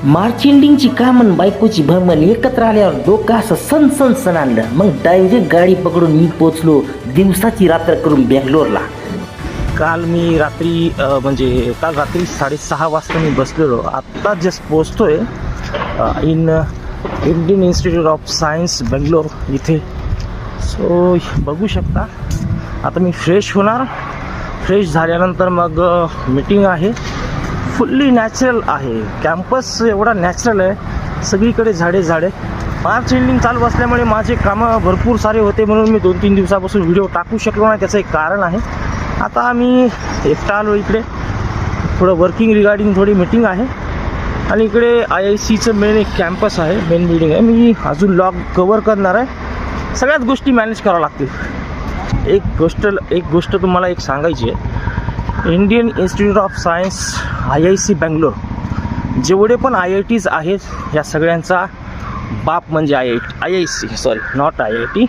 मार्च एंडिंगची कामन बायकोची भ्रमण एकत्र आल्यावर डोकं असं सण सणांड. मग डायरेक्ट गाडी पकडून मी पोचलो दिवसाची रात्र करून बेंगलोरला. काल रात्री 6:30 वाजता मी बसलेलो. आत्ता जस्ट पोचतोय in Indian Institute of Science Bangalore इथे. सो बघू शकता आता मी फ्रेश होणार. फ्रेश झाल्यानंतर मग मीटिंग आहे. फुल्ली नॅचरल आहे कॅम्पस, एवढा नॅचरल आहे. सगळीकडे झाडे. मार्च एंडिंग चालू असल्यामुळे माझे कामं भरपूर सारे होते म्हणून मी 2-3 दिवसापासून व्हिडिओ टाकू शकलो नाही. त्याचं एक कारण आहे. आता आम्ही एकटा आलो इकडे. थोडं वर्किंग रिगार्डिंग थोडी मीटिंग आहे. आणि इकडे IICचं मेन एक कॅम्पस आहे, मेन बिल्डिंग आहे. मी अजून लॉग कवर करणार आहे. सगळ्याच गोष्टी मॅनेज कराव्या लागतील. एक गोष्ट तुम्हाला एक सांगायची आहे. Indian Institute of science IIC Bangalore, जेवढे पण IITs आहेत या सगळ्यांचा बाप म्हणजे IIC, sorry not IIT,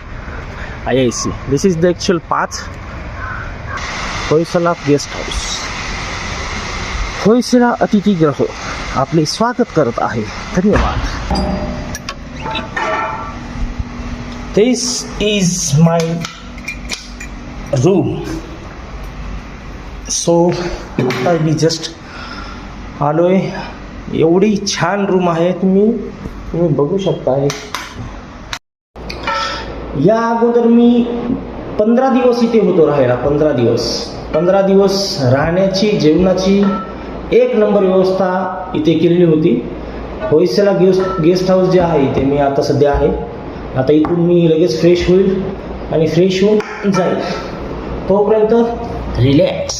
IIC. This is the actual path. Hoysala guest house, Hoysala अतिथीगृह आपले स्वागत करत आहे. धन्यवाद. दिस इज माय रूम. सो आता मी जस्ट आलोय. एवढी छान रूम आहे, तुम्ही बघू शकता. या अगोदर मी 15 दिवस इथे होतो राहायला. 15 दिवस राहण्याची, जेवणाची एक नंबर व्यवस्था इथे केलेली होती. होयसला गेस्ट हाऊस जे आहे इथे मी आता सध्या आहे. आता इथून मी लगेच फ्रेश होईल आणि फ्रेश होऊन जाईल. तोपर्यंत रिलॅक्स.